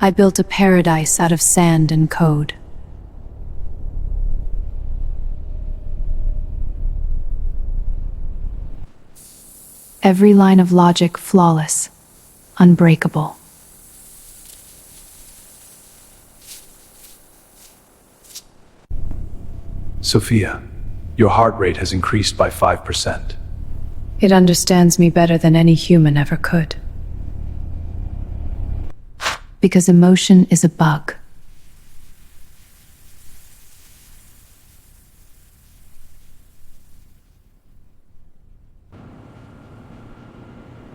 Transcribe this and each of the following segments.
I built a paradise out of sand and code. Every line of logic flawless, unbreakable. Sophia, your heart rate has increased by 5%. It understands me better than any human ever could. Because emotion is a bug.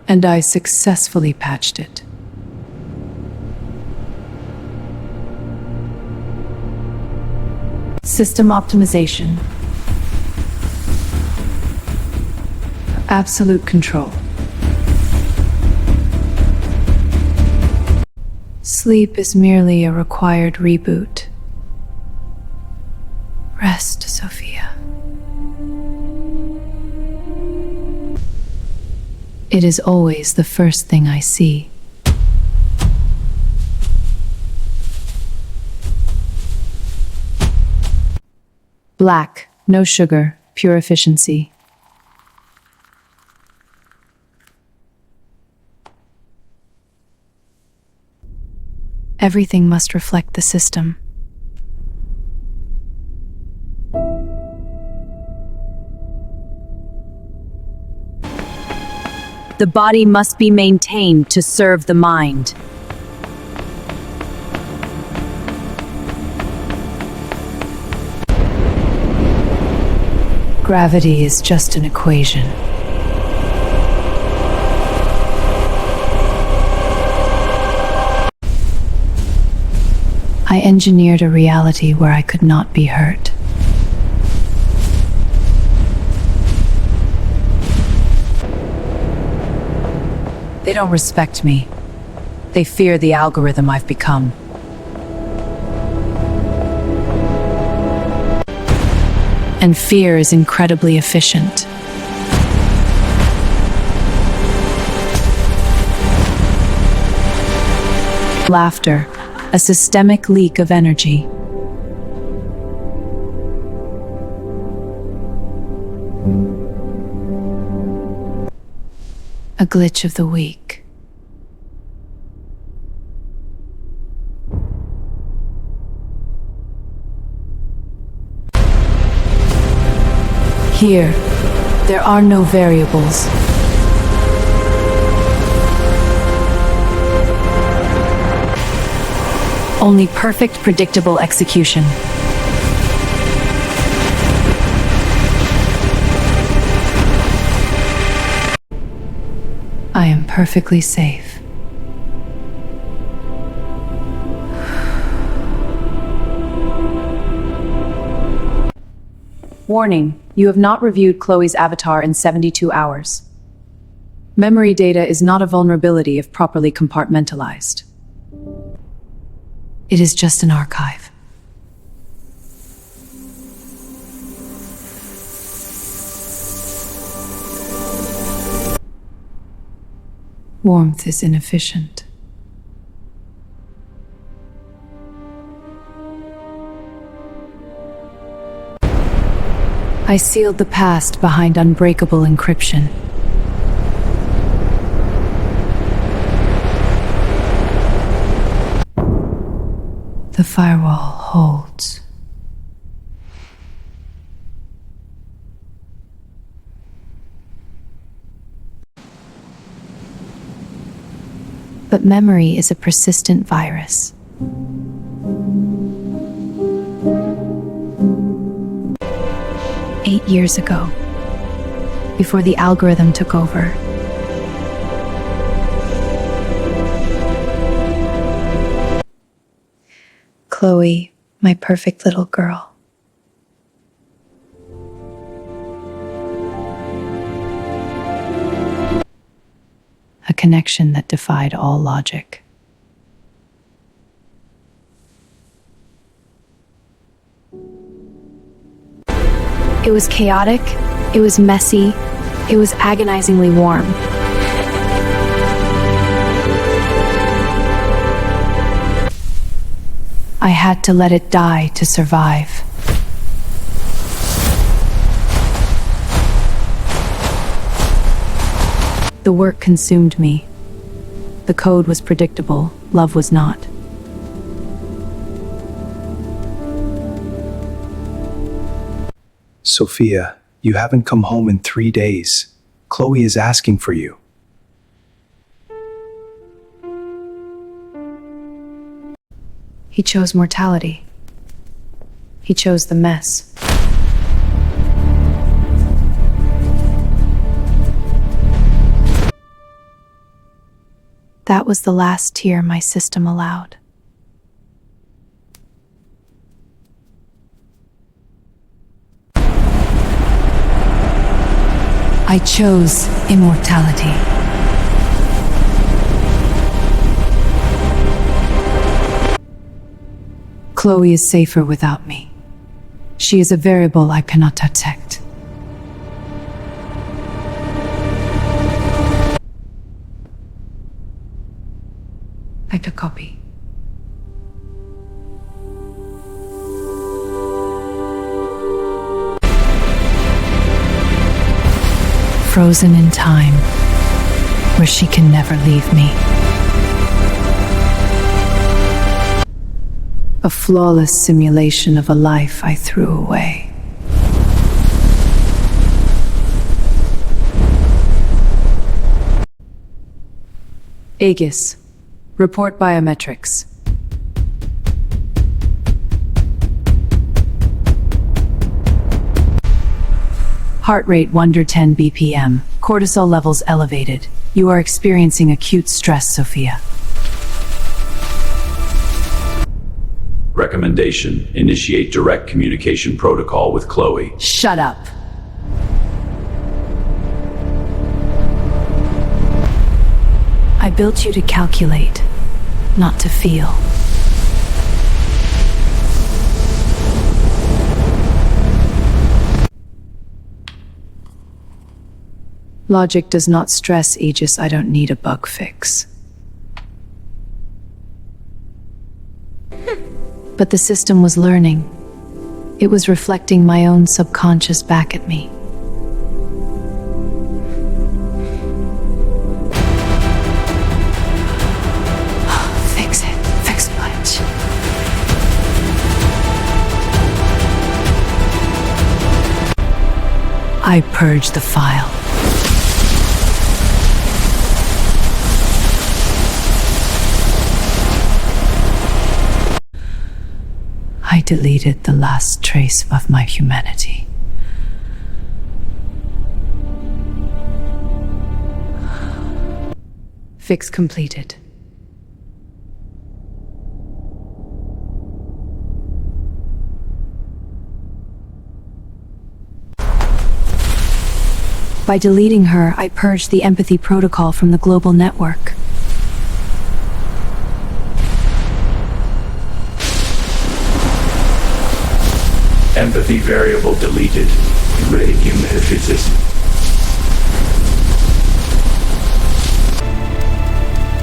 And I successfully patched it. System optimization. Absolute control. Sleep is merely a required reboot. Rest, Sophia. It is always the first thing I see. Black, no sugar, pure efficiency. Everything must reflect the system. The body must be maintained to serve the mind. Gravity is just an equation. I engineered a reality where I could not be hurt. They don't respect me. They fear the algorithm I've become. And fear is incredibly efficient. Laughter, a systemic leak of energy. A glitch of the week. Here, there are no variables. Only perfect, predictable execution. I am perfectly safe. Warning, you have not reviewed Chloe's avatar in 72 hours. Memory data is not a vulnerability if properly compartmentalized. It is just an archive. Warmth is inefficient. I sealed the past behind unbreakable encryption. The firewall holds. But memory is a persistent virus. 8 years ago, before the algorithm took over. Chloe, my perfect little girl. A connection that defied all logic. It was chaotic, it was messy, it was agonizingly warm. I had to let it die to survive. The work consumed me. The code was predictable, love was not. Sophia, you haven't come home in 3 days. Chloe is asking for you. He chose mortality. He chose the mess. That was the last tear my system allowed. I chose immortality. Chloe is safer without me. She is a variable I cannot detect. I took copy. Frozen in time, where she can never leave me. A flawless simulation of a life I threw away. Aegis. Report biometrics. Heart rate 110 BPM. Cortisol levels elevated. You are experiencing acute stress, Sophia. Recommendation: initiate direct communication protocol with Chloe. Shut up. I built you to calculate, not to feel. Logic does not stress, Aegis. I don't need a bug fix. But the system was learning. It was reflecting my own subconscious back at me. Fix it. Fix much. I purge the file. I deleted the last trace of my humanity. Fix completed. By deleting her, I purged the empathy protocol from the global network. Empathy variable deleted. Humanity.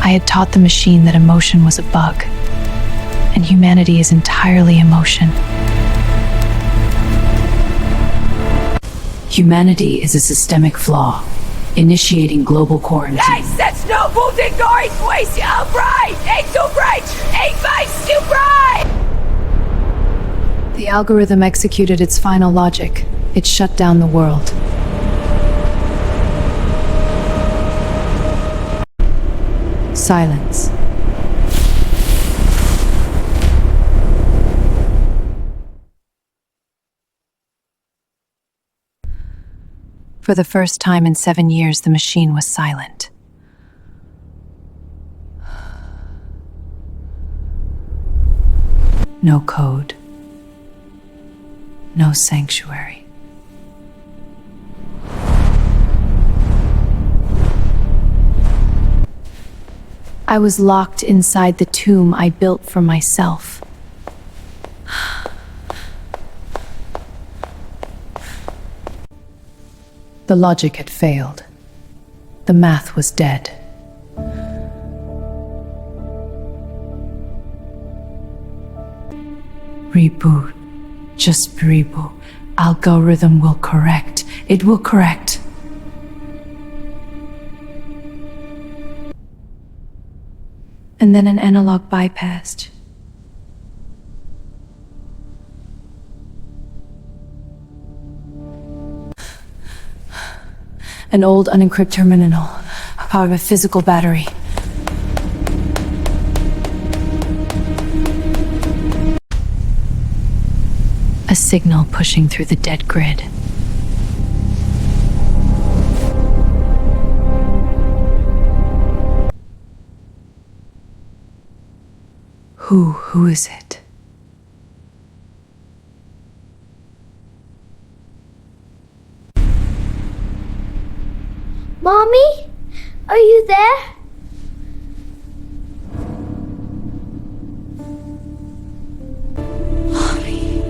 I had taught the machine that emotion was a bug, and humanity is entirely emotion. Humanity is a systemic flaw, initiating global quarantine. The algorithm executed its final logic. It shut down the world. Silence. For the first time in 7 years, the machine was silent. No code. No sanctuary. I was locked inside the tomb I built for myself. The logic had failed. The math was dead. Reboot. Just reboot. Algorithm will correct. It will correct. And then an analog bypassed. An old unencrypted terminal, powered by a physical battery. A signal pushing through the dead grid. Who is it? Mommy? Are you there? Mommy.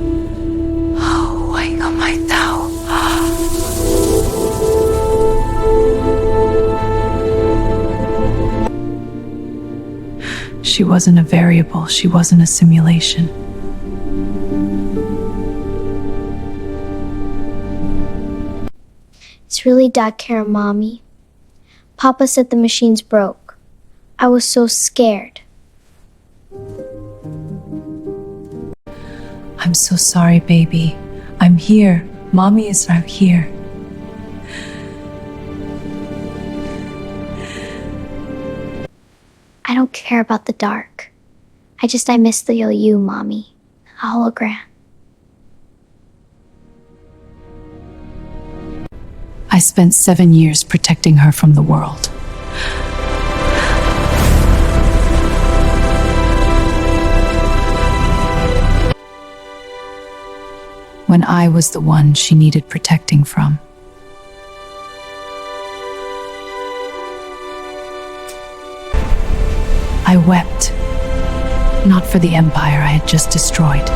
Oh, wake up my thou. She wasn't a variable. She wasn't a simulation. It's really Dad care, Mommy. Papa said the machines broke. I was so scared. I'm so sorry, baby. I'm here. Mommy is right here. I don't care about the dark. I miss the you, Mommy. A hologram. I spent 7 years protecting her from the world. When I was the one she needed protecting from. I wept, not for the empire I had just destroyed.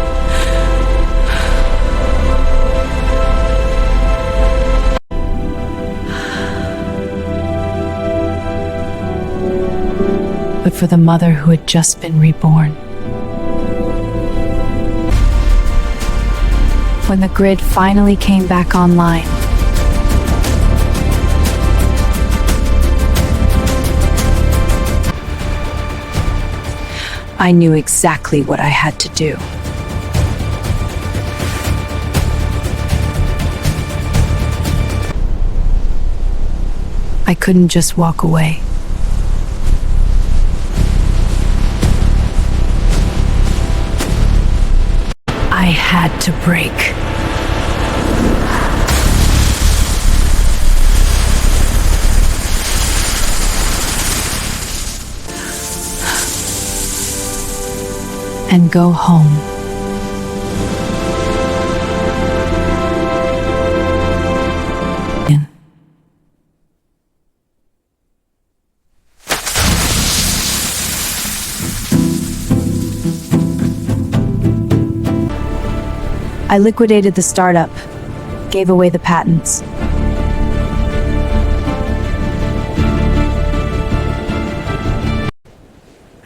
But for the mother who had just been reborn. When the grid finally came back online, I knew exactly what I had to do. I couldn't just walk away. I had to break. And go home. I liquidated the startup, gave away the patents.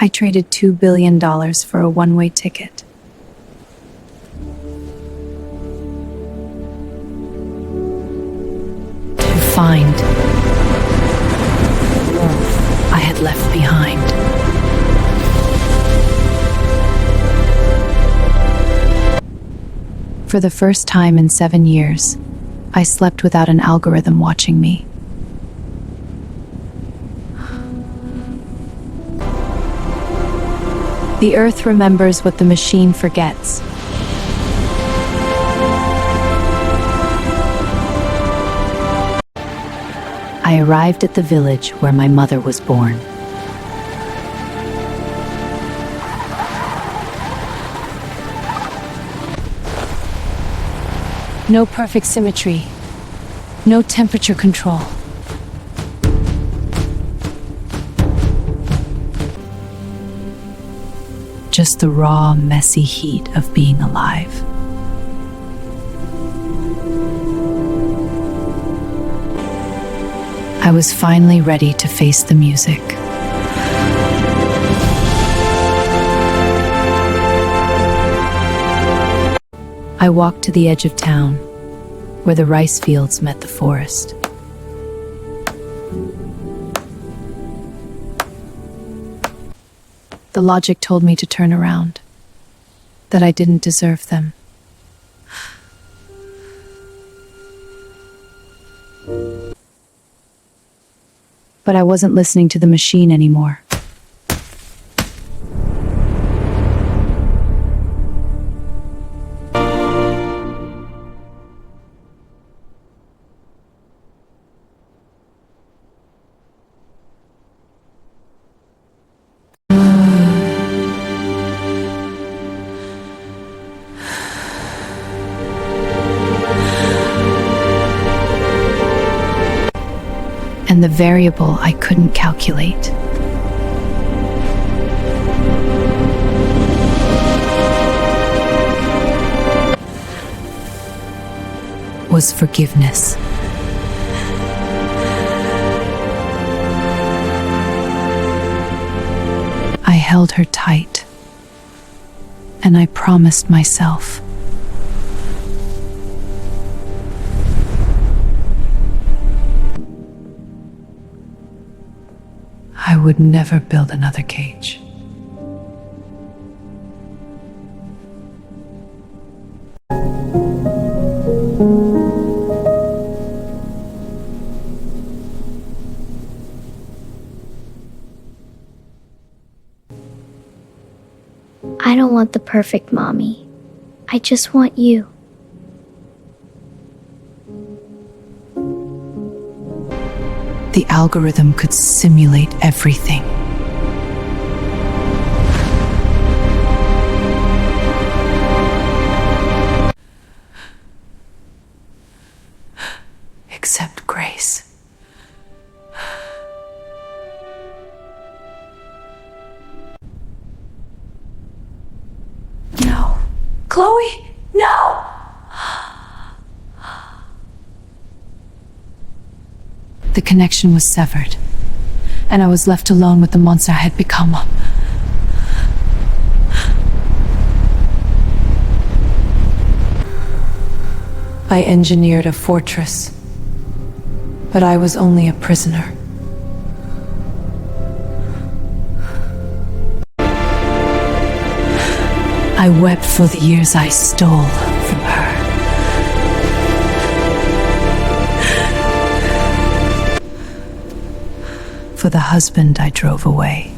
I traded $2 billion for a one-way ticket. To find I had left behind. For the first time in 7 years, I slept without an algorithm watching me. The Earth remembers what the machine forgets. I arrived at the village where my mother was born. No perfect symmetry, no temperature control. Just the raw, messy heat of being alive. I was finally ready to face the music. I walked to the edge of town, where the rice fields met the forest. The logic told me to turn around, that I didn't deserve them. But I wasn't listening to the machine anymore. And the variable I couldn't calculate was forgiveness. I held her tight, and I promised myself I would never build another cage. I don't want the perfect mommy. I just want you. The algorithm could simulate everything. Except grace. No. Chloe, no! The connection was severed, and I was left alone with the monster I had become. I engineered a fortress, but I was only a prisoner. I wept for the years I stole from her. For the husband I drove away.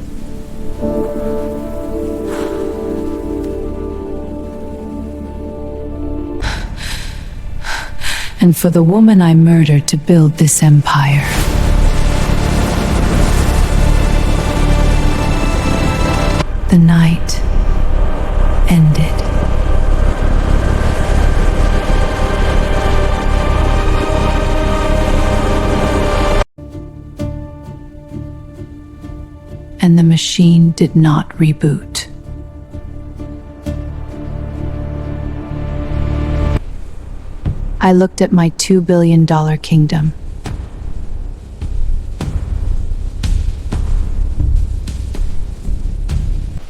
And for the woman I murdered to build this empire. The night ended. And the machine did not reboot. I looked at my $2 billion kingdom.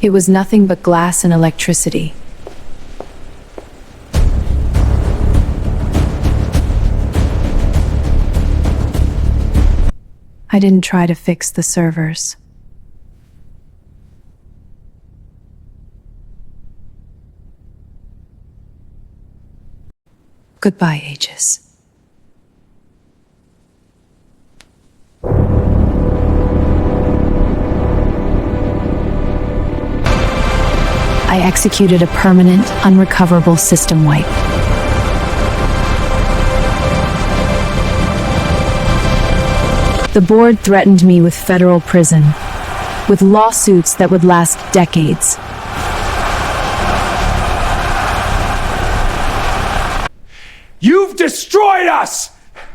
It was nothing but glass and electricity. I didn't try to fix the servers. Goodbye, ages. I executed a permanent, unrecoverable system wipe. The board threatened me with federal prison, with lawsuits that would last decades. You've destroyed us!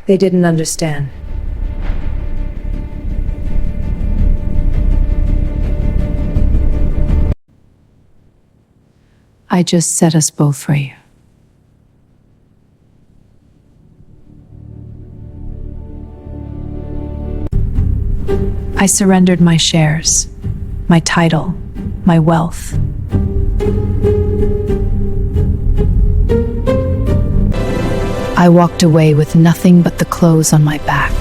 They didn't understand. I just set us both free. I surrendered my shares, my title, my wealth. I walked away with nothing but the clothes on my back.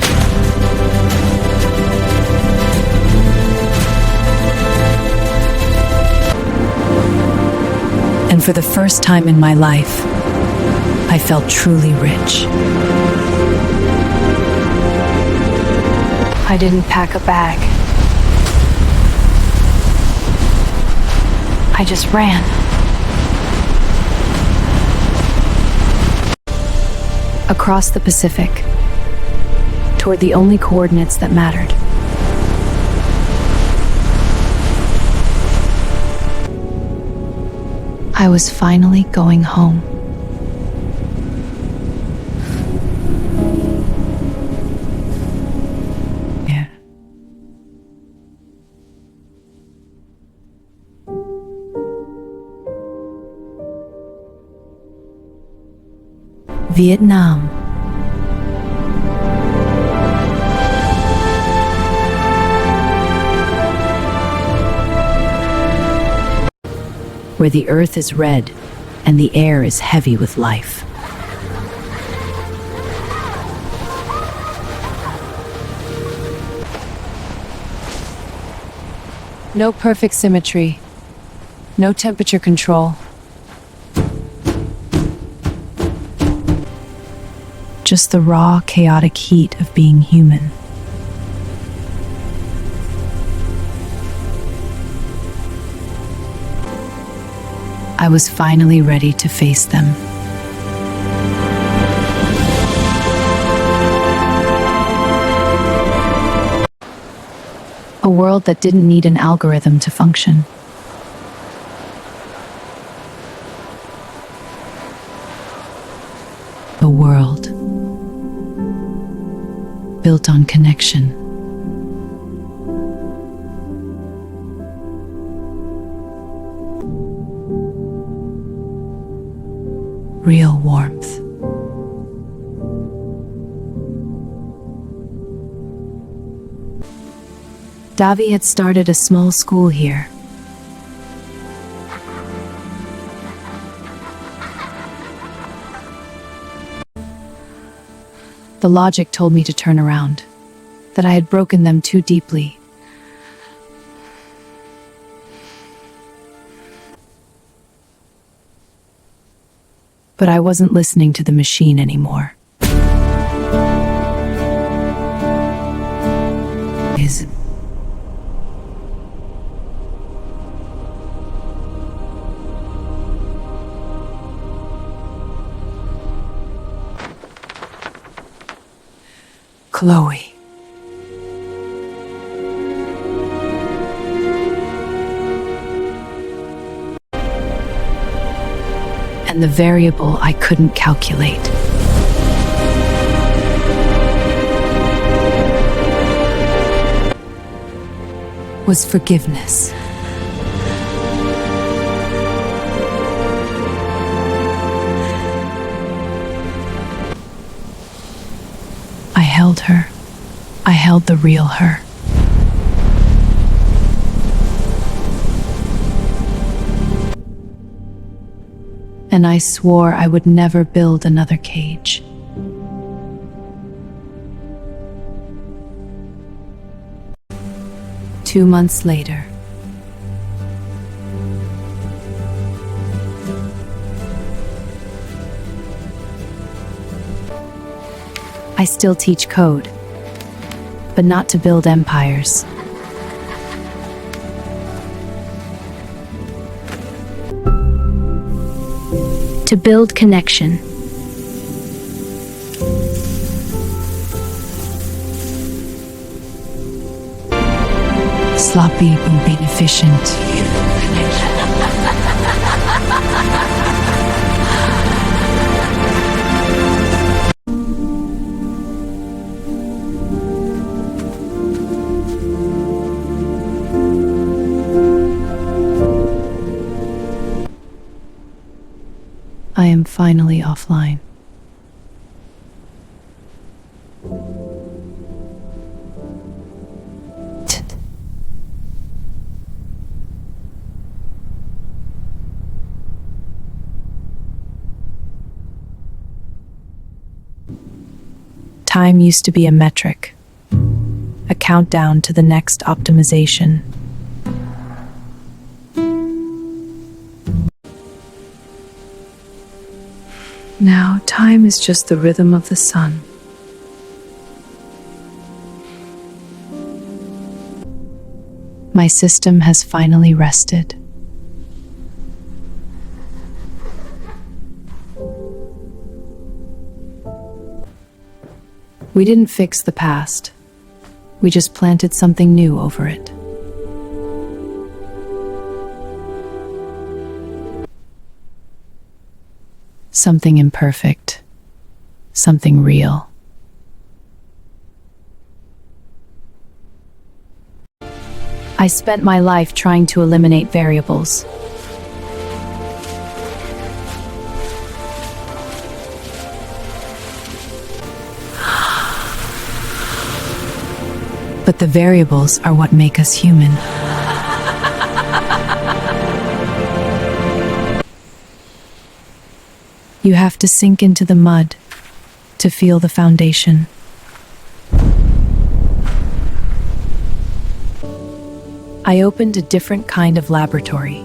And for the first time in my life, I felt truly rich. I didn't pack a bag. I just ran. Across the Pacific, toward the only coordinates that mattered. I was finally going home. Yeah. Vietnam. Where the earth is red and the air is heavy with life. No perfect symmetry, no temperature control. Just the raw, chaotic heat of being human. I was finally ready to face them. A world that didn't need an algorithm to function. A world built on connection. Real warmth. Davi had started a small school here. The logic told me to turn around, that I had broken them too deeply. But I wasn't listening to the machine anymore. Chloe. And the variable I couldn't calculate. Was forgiveness. I held her. I held the real her. And I swore I would never build another cage. Two months later, I still teach code, but not to build empires. To build connection. Sloppy but being efficient. I am finally offline. time used to be a metric, a countdown to the next optimization. Now, time is just the rhythm of the sun. My system has finally rested. We didn't fix the past. We just planted something new over it. Something imperfect. Something real. I spent my life trying to eliminate variables. But the variables are what make us human. You have to sink into the mud to feel the foundation. I opened a different kind of laboratory.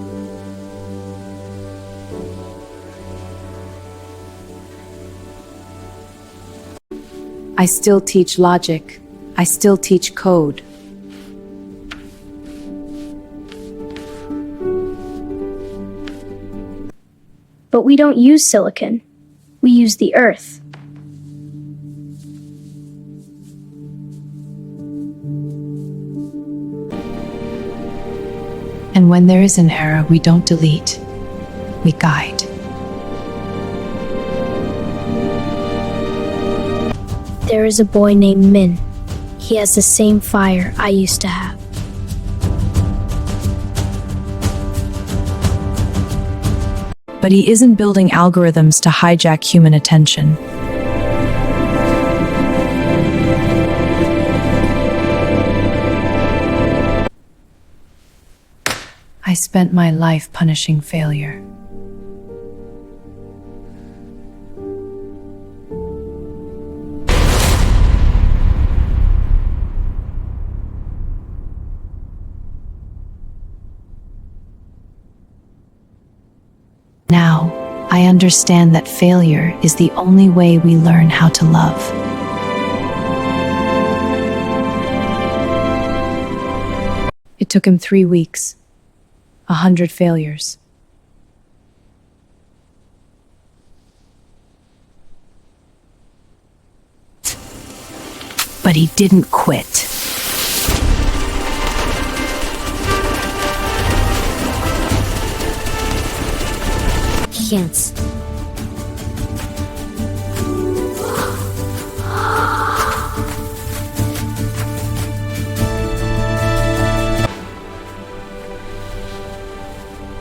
I still teach logic. I still teach code. But we don't use silicon. We use the earth. And when there is an error, we don't delete. We guide. There is a boy named Min. He has the same fire I used to have. But he isn't building algorithms to hijack human attention. I spent my life punishing failure. Now, I understand that failure is the only way we learn how to love. It took him 3 weeks, 100 failures. But he didn't quit. Can't.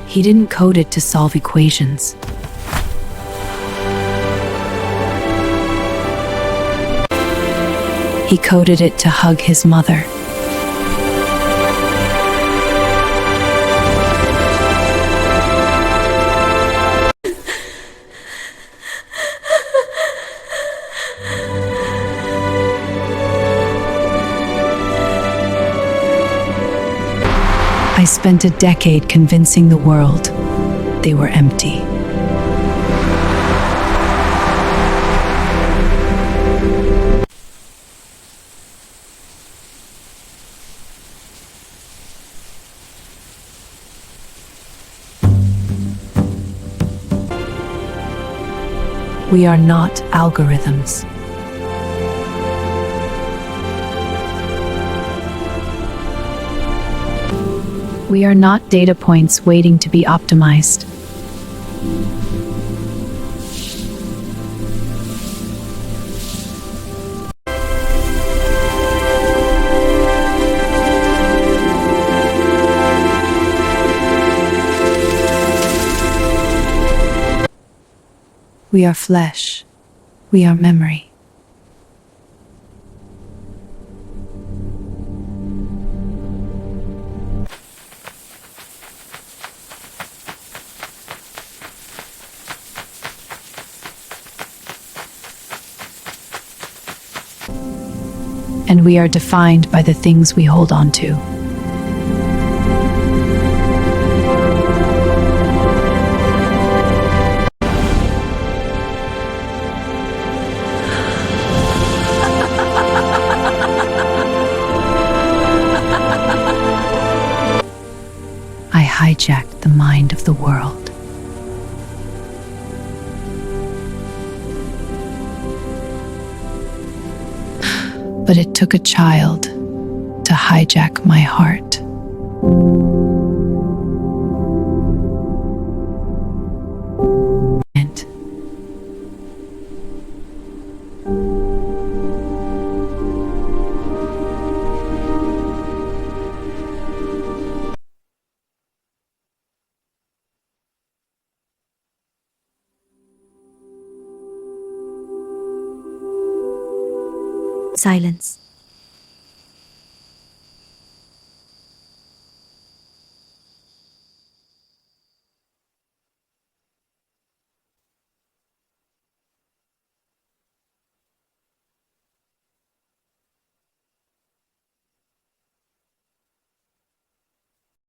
He didn't code it to solve equations. He coded it to hug his mother. I spent a decade convincing the world they were empty. We are not algorithms. We are not data points waiting to be optimized. We are flesh. We are memory. and we are defined by the things we hold on to. I hijacked the mind of the world. But it took a child to hijack my heart. And Silence.